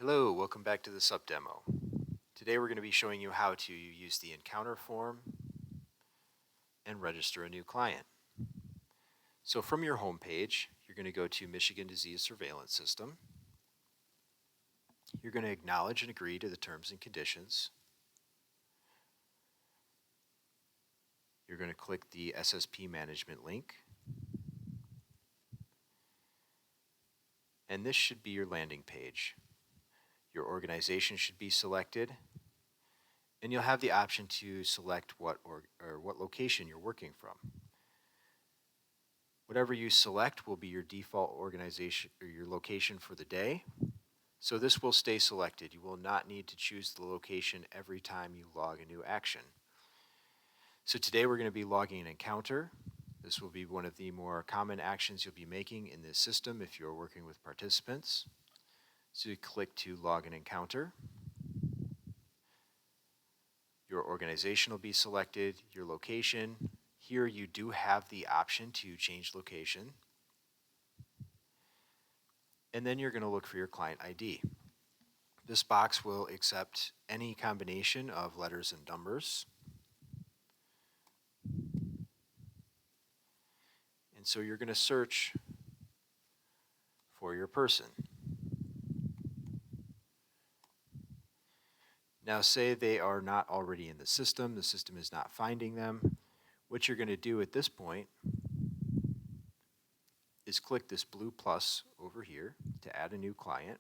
Hello, welcome back to the SUP demo. Today we're going to be showing you how to use the Encounter Form and register a new client. So from your home page, you're going to go to Michigan Disease Surveillance System. You're going to acknowledge and agree to the terms and conditions. You're going to click the SSP Management link. And this should be your landing page. Your organization should be selected, and you'll have the option to select what location you're working from. Whatever you select will be your default organization or your location for the day. So this will stay selected. You will not need to choose the location every time you log a new action. So today we're going to be logging an encounter. This will be one of the more common actions you'll be making in this system if you're working with participants. So you click to log an encounter. Your organization will be selected, your location. Here you do have the option to change location. And then you're going to look for your client ID. This box will accept any combination of letters and numbers. And so you're going to search for your person. Now say they are not already in the system is not finding them. What you're going to do at this point is click this blue plus over here to add a new client.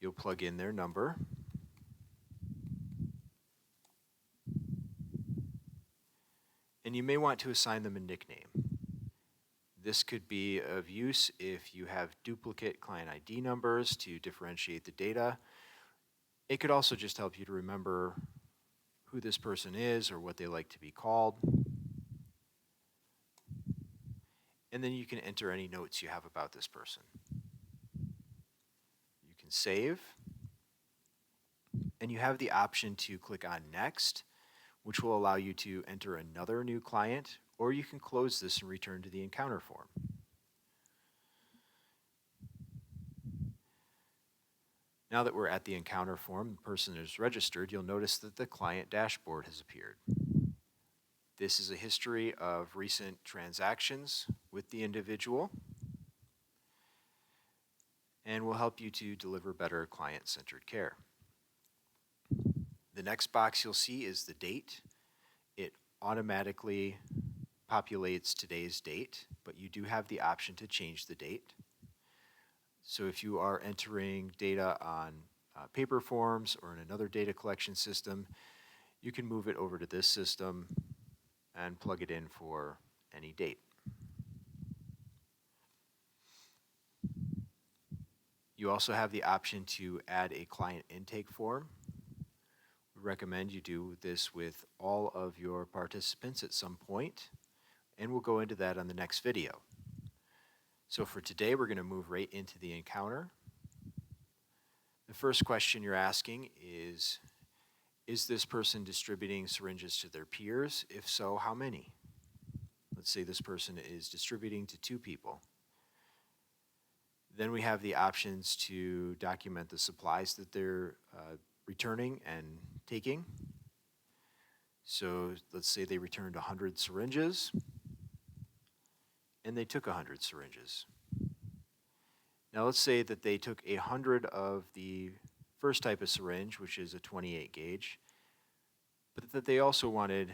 You'll plug in their number. And you may want to assign them a nickname. This could be of use if you have duplicate client ID numbers to differentiate the data. It could also just help you to remember who this person is or what they like to be called. And then you can enter any notes you have about this person. You can save. And you have the option to click on Next, which will allow you to enter another new client, or you can close this and return to the encounter form. Now that we're at the encounter form, the person is registered, you'll notice that the client dashboard has appeared. This is a history of recent transactions with the individual and will help you to deliver better client-centered care. The next box you'll see is the date. It automatically populates today's date, but you do have the option to change the date. So if you are entering data on paper forms or in another data collection system, you can move it over to this system and plug it in for any date. You also have the option to add a client intake form. We recommend you do this with all of your participants at some point, and we'll go into that on the next video. So for today, we're going to move right into the encounter. The first question you're asking is this person distributing syringes to their peers? If so, how many? Let's say this person is distributing to 2 people. Then we have the options to document the supplies that they're returning and taking. So let's say they returned 100 syringes and they took 100 syringes. Now let's say that they took 100 of the first type of syringe, which is a 28 gauge, but that they also wanted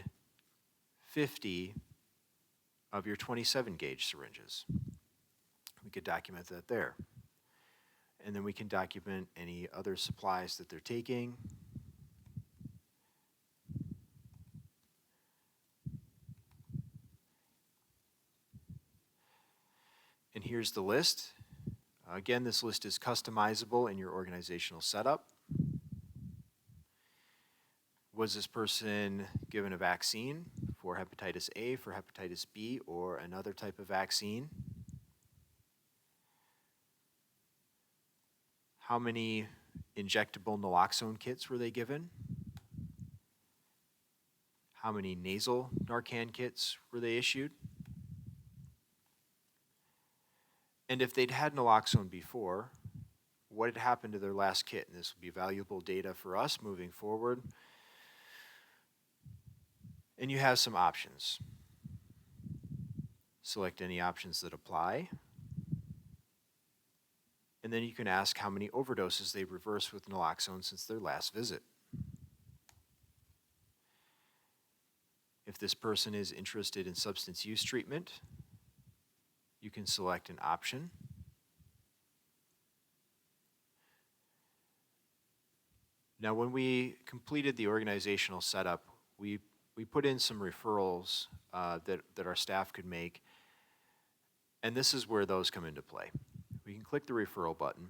50 of your 27 gauge syringes. We could document that there. And then we can document any other supplies that they're taking. And here's the list. Again, this list is customizable in your organizational setup. Was this person given a vaccine for hepatitis A, for hepatitis B, or another type of vaccine? How many injectable naloxone kits were they given? How many nasal Narcan kits were they issued? And if they'd had naloxone before, what had happened to their last kit? And this will be valuable data for us moving forward. And you have some options. Select any options that apply. And then you can ask how many overdoses they've reversed with naloxone since their last visit. If this person is interested in substance use treatment, you can select an option. Now, when we completed the organizational setup, we put in some referrals that our staff could make, and this is where those come into play. We can click the referral button,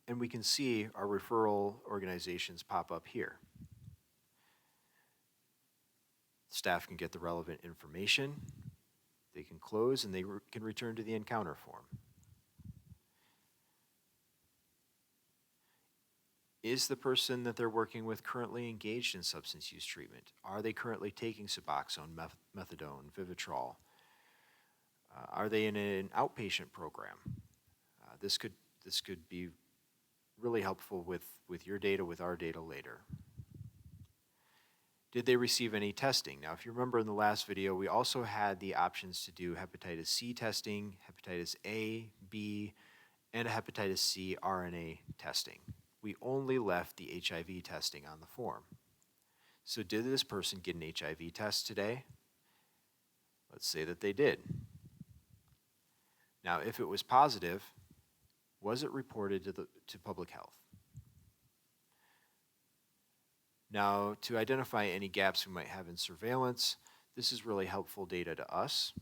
and we can see our referral organizations pop up here. Staff can get the relevant information, they can close, and they can return to the encounter form. Is the person that they're working with currently engaged in substance use treatment? Are they currently taking Suboxone, methadone, Vivitrol? Are they in an outpatient program? This could be really helpful with your data, with our data later. Did they receive any testing? Now, if you remember in the last video, we also had the options to do hepatitis C testing, hepatitis A, B, and a hepatitis C RNA testing. We only left the HIV testing on the form. So did this person get an HIV test today? Let's say that they did. Now, if it was positive, was it reported to public health? Now, to identify any gaps we might have in surveillance, this is really helpful data to us.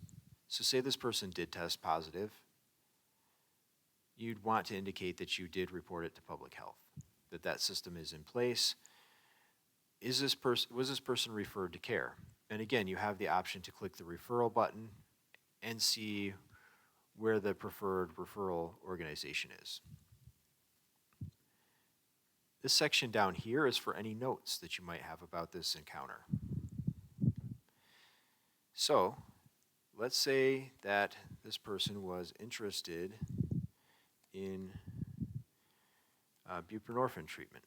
So say this person did test positive, you'd want to indicate that you did report it to public health, that system is in place. Was this person referred to care? And again, you have the option to click the referral button and see where the preferred referral organization is. This section down here is for any notes that you might have about this encounter. So, let's say that this person was interested in buprenorphine treatment.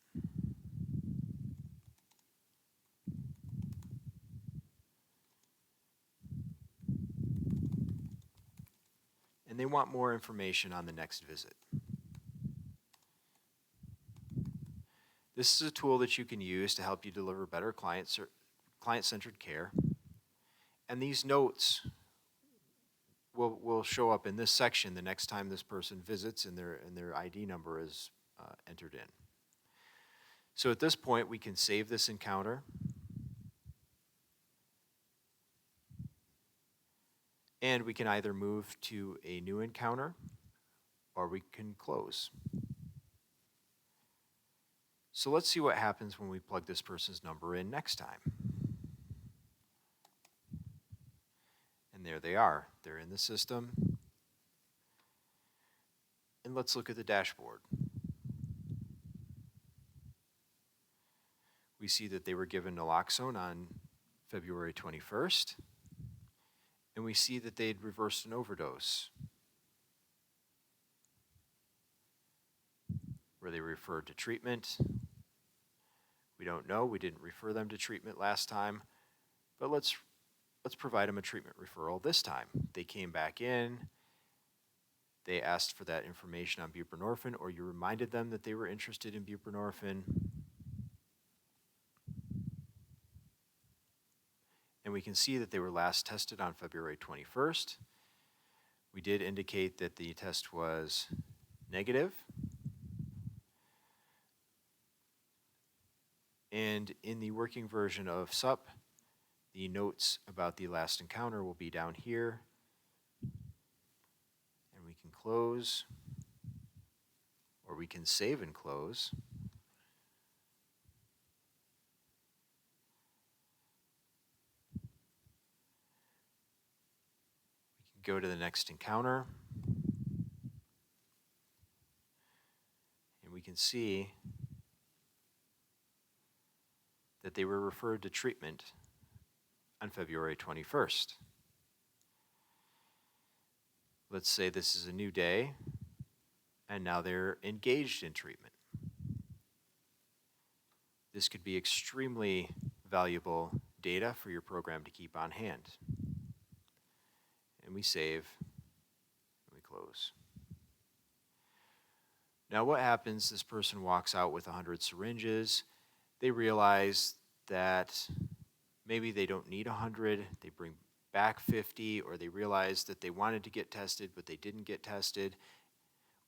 And they want more information on the next visit. This is a tool that you can use to help you deliver better client-centered care. And these notes will show up in this section the next time this person visits and their ID number is entered in. So at this point, we can save this encounter. And we can either move to a new encounter or we can close. So let's see what happens when we plug this person's number in next time. And there they are. They're in the system. And let's look at the dashboard. We see that they were given naloxone on February 21st. And we see that they'd reversed an overdose. Were they referred to treatment? We don't know. We didn't refer them to treatment last time. But let's provide them a treatment referral this time. They came back in. They asked for that information on buprenorphine, or you reminded them that they were interested in buprenorphine. And we can see that they were last tested on February 21st. We did indicate that the test was negative. And in the working version of SUP, the notes about the last encounter will be down here. And we can close, or we can save and close. We can go to the next encounter. And we can see that they were referred to treatment on February 21st. Let's say this is a new day, and now they're engaged in treatment. This could be extremely valuable data for your program to keep on hand. And we save, and we close. Now what happens, this person walks out with 100 syringes. They realize that maybe they don't need 100, they bring back 50, or they realize that they wanted to get tested but they didn't get tested,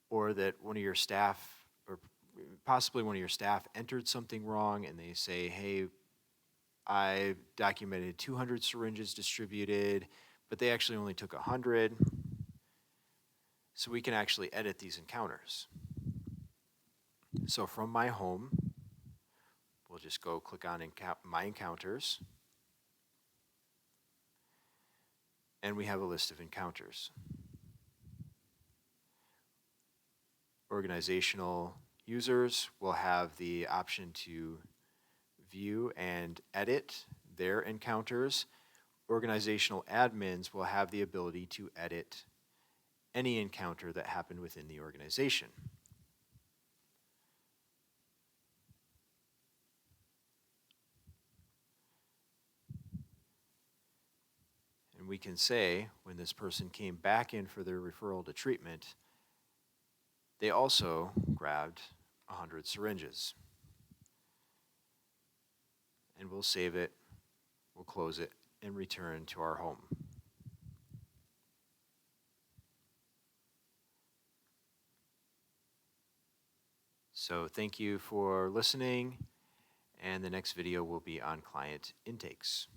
or that one of your staff, or possibly one of your staff, entered something wrong and they say, hey, I documented 200 syringes distributed, but they actually only took 100. So we can actually edit these encounters. So from my home, we'll just go click on My Encounters, and we have a list of encounters. Organizational users will have the option to view and edit their encounters. Organizational admins will have the ability to edit any encounter that happened within the organization. And we can say, when this person came back in for their referral to treatment, they also grabbed 100 syringes. And we'll save it, we'll close it, and return to our home. So thank you for listening, and the next video will be on client intakes.